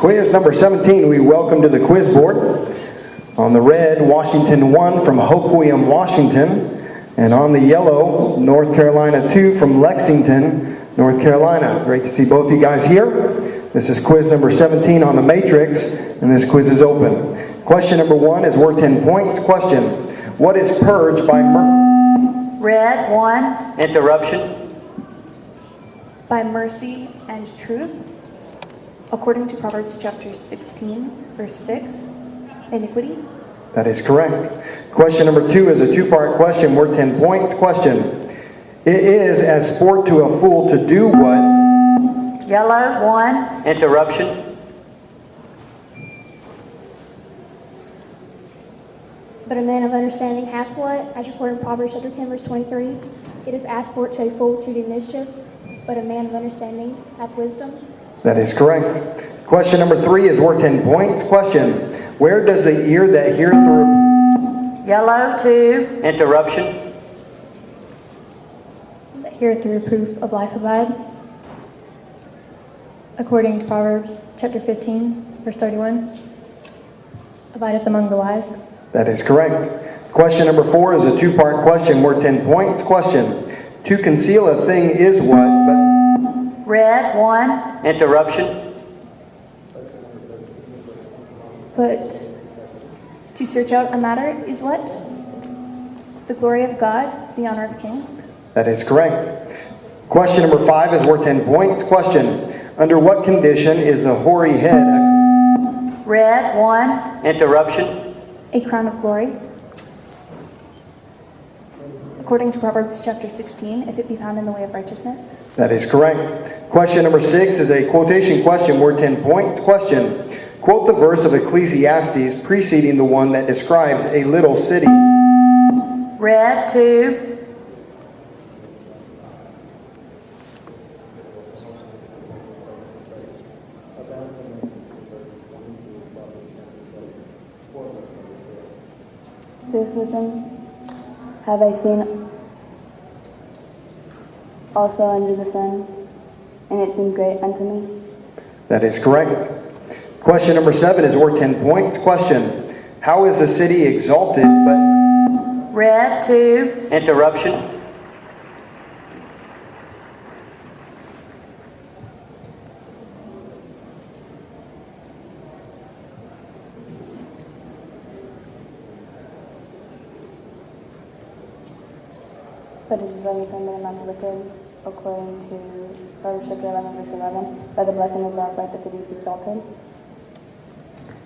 Quiz number 17, we welcome to the quiz board. On the red, Washington 1 from Hoquiam, Washington. And on the yellow, North Carolina 2 from Lexington, North Carolina. Great to see both you guys here. This is quiz number 17 on the matrix, and this quiz is open. Question number 1 is worth 10 points. Question: what is purged by Red 1. Interruption. By mercy and truth, according to Proverbs chapter 16, verse 6, iniquity. That is correct. Question number 2 is a two-part question worth 10 points. Question: it is as sport to a fool to do what? Yellow 1. Interruption. But a man of understanding hath what? As recorded in Proverbs chapter 10, verse 23. It is as sport to a fool to do mischief, but a man of understanding hath wisdom. That is correct. Question number 3 is worth 10 points. Question: where does the ear that heareth the... Yellow 2. Interruption. That heareth the reproof of life abide, according to Proverbs chapter 15, verse 31. Abideth among the wise. That is correct. Question number 4 is a two-part question worth 10 points. Question: to conceal a thing is what? But Red 1. Interruption. But to search out a matter is what? The glory of God, the honor of kings. that is correct. Question number 5 is worth 10 points. Question: under what condition is the hoary head? Red 1. Interruption. A crown of glory, according to Proverbs chapter 16, if it be found in the way of righteousness. That is correct. Question number 6 is a quotation question worth 10 points. Question: quote the verse of Ecclesiastes preceding the one that describes a little city. Red 2. This wisdom have I seen also under the sun, and it seemed great unto me. That is correct. Question number 7 is worth 10 points. Question: how is the city exalted but... Red 2. Interruption. But it is only from the amount of wicked, according to Proverbs chapter 11, verse 11. By the blessing of God, like the city is exalted.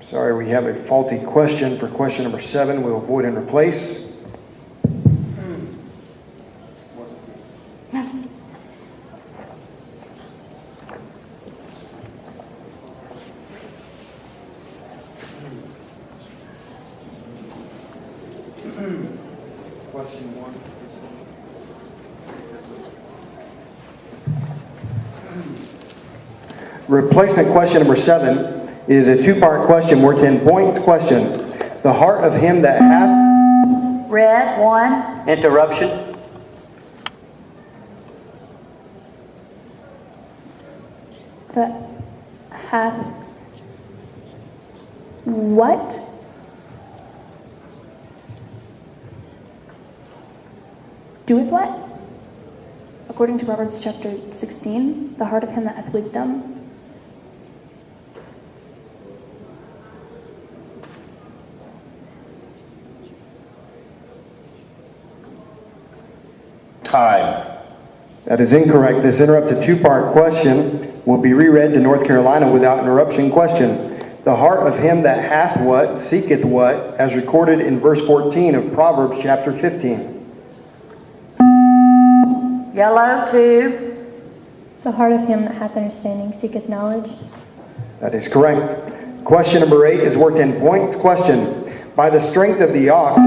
Sorry, we have a faulty question for question number 7. We'll void and replace. Question 1. Replacement question number 7 is a two-part question worth 10 points. Question: the heart of him that hath... Red 1. Interruption. That hath what? Doeth what? According to Proverbs chapter 16, the heart of him that hath wisdom. Time. That is incorrect. This interrupted two-part question will be reread to North Carolina without interruption. Question: the heart of him that hath what seeketh what, as recorded in verse 14 of Proverbs chapter 15. Yellow 2. The heart of him that hath understanding seeketh knowledge. That is correct. Question number 8 is worth 10 points. Question: by the strength of the ox...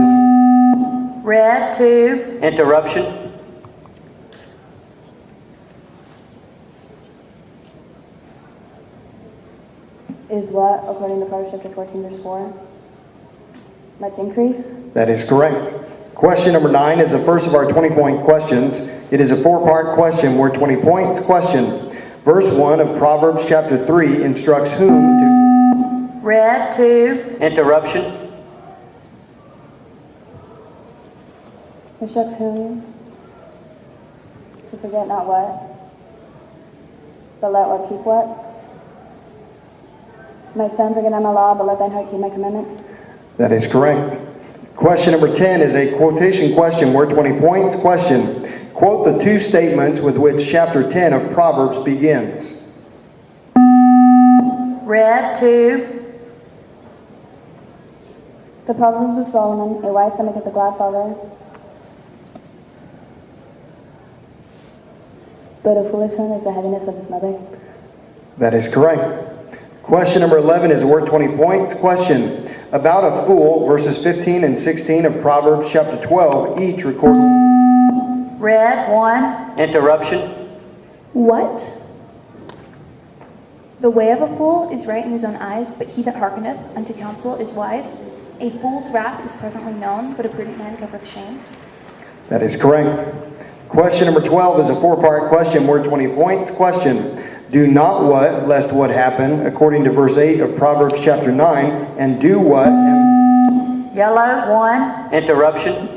Red 2. Interruption. Is what, according to Proverbs chapter 14, verse 4? Much increase? That is correct. Question number 9 is the first of our 20-point questions. It is a 4-part question worth 20 points. Question: verse 1 of Proverbs chapter 3 instructs whom to... Red 2, Interruption. Instructs whom to forget not what, but let what keep what. My son, forget not my law, but let thine heart keep my commandments. That is correct. Question number 10 is a quotation question, worth 20 points. Question. Quote the two statements with which chapter 10 of Proverbs begins. Red 2, The Proverbs of Solomon, a wise son maketh a glad father, but a foolish son is the heaviness of his mother. That is correct. Question number 11 is worth 20 points. Question. About a fool, verses 15 and 16 of Proverbs chapter 12, each record. Red 1, Interruption. What? The way of a fool is right in his own eyes, but he that hearkeneth unto counsel is wise. A fool's wrath is presently known, but a prudent man covereth shame. That is correct. Question number 12 is a four-part question, worth 20 points. Question. Do not what, lest what happen, according to verse 8 of Proverbs chapter 9, and do what. Yellow 1, Interruption.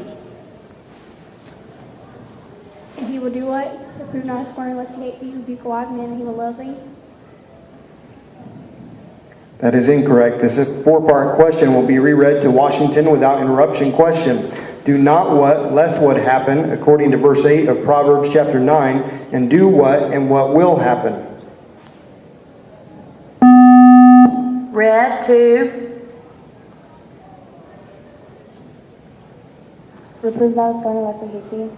And he will do what? Reprove not his scorner, lest he hate thee. Rebuke a wise man, and he will love thee. That is incorrect. This is a four-part question will be reread to Washington without interruption. Question. Do not what, lest what happen, according to verse 8 of Proverbs chapter 9, and do what, and what will happen. Red 2, Reprove not his scorner, lest he hate thee.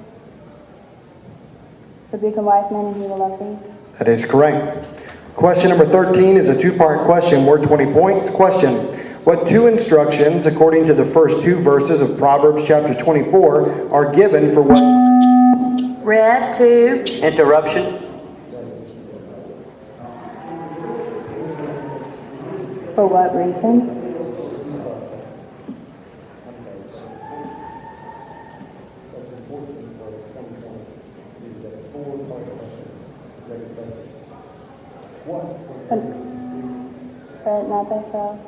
Rebuke a wise man, and he will love thee. That is correct. Question number 13 is a two-part question, worth 20 points. Question. What two instructions, according to the first two verses of Proverbs chapter 24, are given for what? Red 2, Interruption. For what reason? Fret not thyself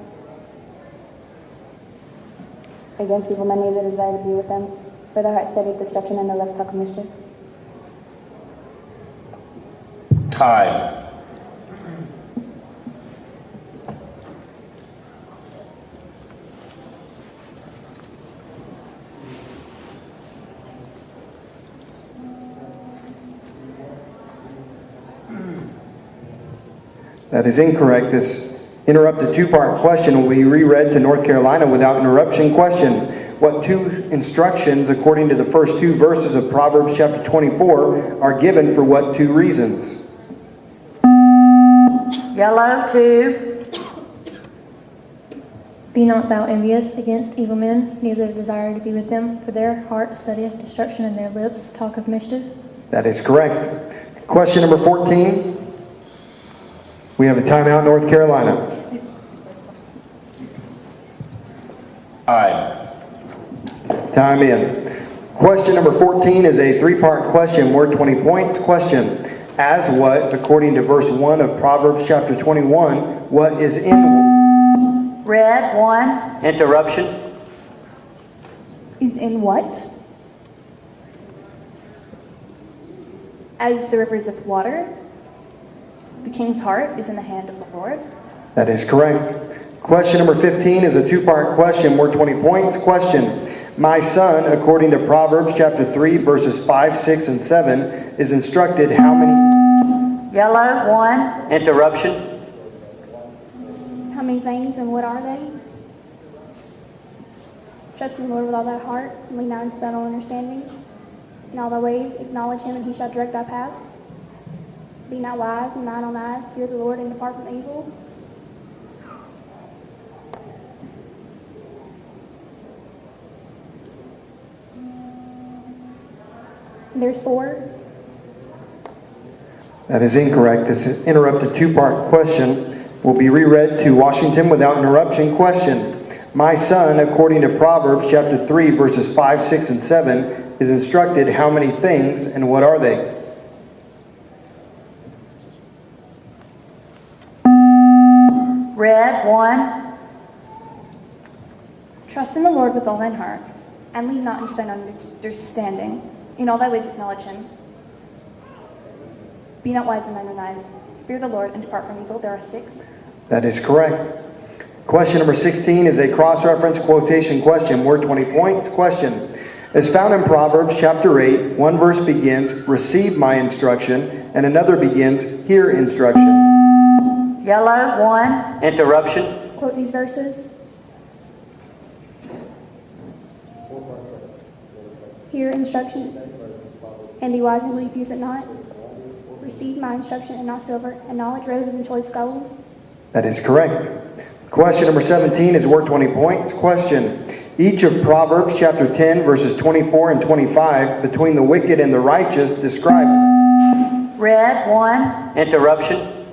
against evil men, neither desire to be with them. For thy heart studieth destruction, and the lips talk of mischief. Time. That is incorrect. This interrupted two-part question will be reread to North Carolina without interruption. Question. What two instructions, according to the first two verses of Proverbs chapter 24, are given for what two reasons? Yellow 2, Be not thou envious against evil men, neither desire to be with them, for their heart studieth destruction, and their lips talk of mischief. That is correct. Question number 14. We have a timeout, North Carolina. Time. Time in. Question number 14 is a three-part question, worth 20 points. Question. As what, according to verse 1 of Proverbs chapter 21, what is in? Red 1, Interruption. Is in what? As the rivers of water, the king's heart is in the hand of the Lord. That is correct. Question number 15 is a two-part question, worth 20 points. Question. My son, according to Proverbs chapter 3, verses 5, 6, and 7, is instructed how many? Yellow 1, Interruption. How many things, and what are they? Trust in the Lord with all thy heart, and lean not into thine own understanding. In all thy ways acknowledge him, and he shall direct thy paths. Be not wise in thine own eyes, fear the Lord, and depart from evil. There's 4. That is incorrect. This interrupted two-part question will be reread to Washington without interruption. Question. My son, according to Proverbs chapter 3, verses 5, 6, and 7, is instructed how many things, and what are they? Red 1, Trust in the Lord with all thine heart, and lean not into thine understanding. In all thy ways acknowledge him. Be not wise in thine own eyes. Fear the Lord and depart from evil. There are 6. That is correct. Question number 16 is a cross-reference quotation question, worth 20 points. Question. As found in Proverbs chapter 8, one verse begins, receive my instruction, and another begins, hear instruction. Yellow, 1. Interruption. Quote these verses. Hear instruction, and be wise and believe, use it not. Receive my instruction and not silver, and knowledge rather than choice gold. That is correct. Question number 17 is worth 20 points. Question. Each of Proverbs chapter 10 verses 24 and 25 between the wicked and the righteous described. Red, 1. Interruption.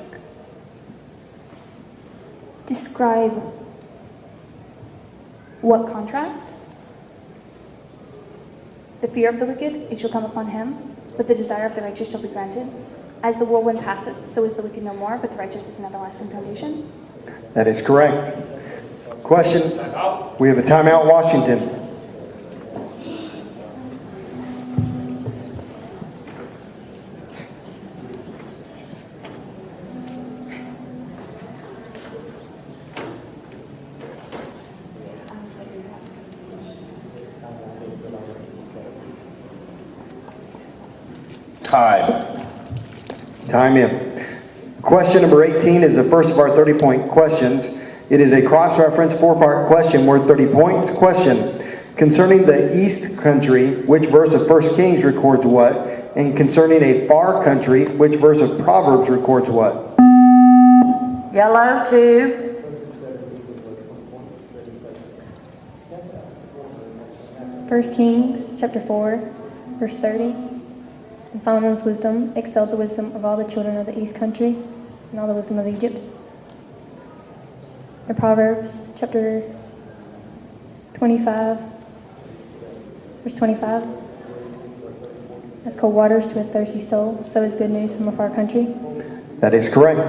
Describe what contrast? The fear of the wicked, it shall come upon him, but the desire of the righteous shall be granted. As the whirlwind passeth, so is the wicked no more, but the righteous is an everlasting foundation. That is correct. Question. We have a timeout, Washington. Time in. Question number 18 is the first of our 30-point questions. It is a cross-reference 4-part question worth 30 points. Question. Concerning the east country, which verse of 1 Kings records what? And concerning a far country, which verse of Proverbs records what? Yellow, 2. 1 Kings chapter 4, verse 30. And Solomon's wisdom excelled the wisdom of all the children of the east country and all the wisdom of Egypt. And Proverbs chapter 25, verse 25. As cold waters to a thirsty soul, so is good news from a far country. That is correct.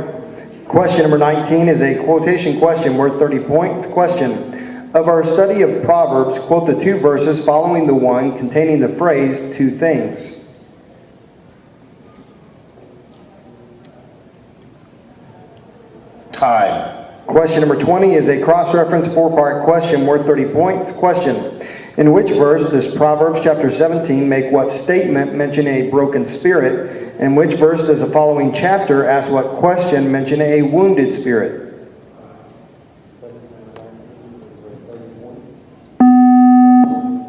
Question number 19 is a quotation question worth 30 points. Question. Of our study of Proverbs, quote the 2 verses following the one containing the phrase, 2 things. Time. Question number 20 is a cross-reference 4-part question worth 30 points. Question. In which verse does Proverbs chapter 17 make what statement mention a broken spirit? And which verse does the following chapter ask what question mention a wounded spirit?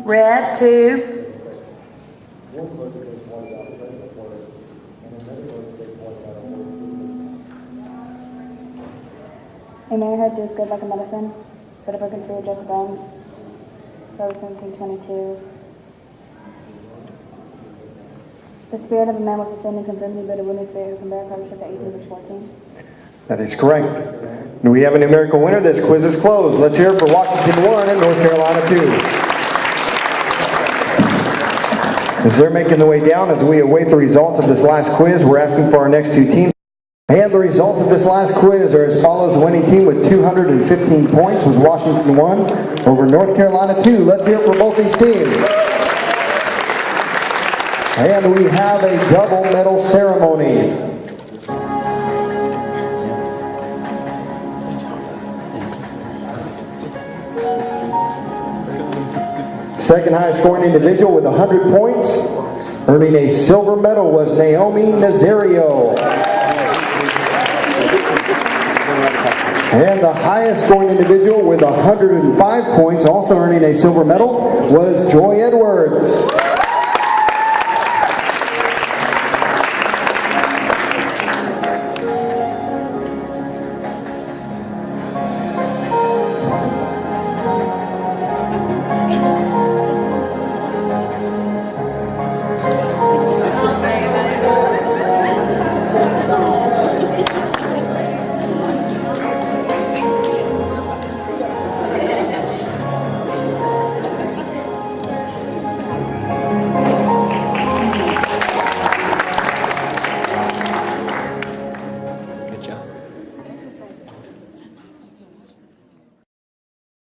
Red, 2. A merry heart doeth good like a medicine, but a broken spirit doth bones. Proverbs 17:22. The spirit of a man was a sin and infirmity, but a wounded spirit who can bear. Proverbs chapter 18, verse 14. That is correct. Do we have a numerical winner? This quiz is closed. Let's hear it for Washington 1 and North Carolina 2. As they're making their way down, as we await the results of this last quiz, we're asking for our next 2 teams. And the results of this last quiz are as follows. The winning team with 215 points was Washington 1 over North Carolina 2. Let's hear it for both these teams. And we have a double medal ceremony. Second highest scoring individual with 100 points, earning a silver medal, was Naomi Nazario. And the highest scoring individual with 105 points, also earning a silver medal, was Joy Edwards.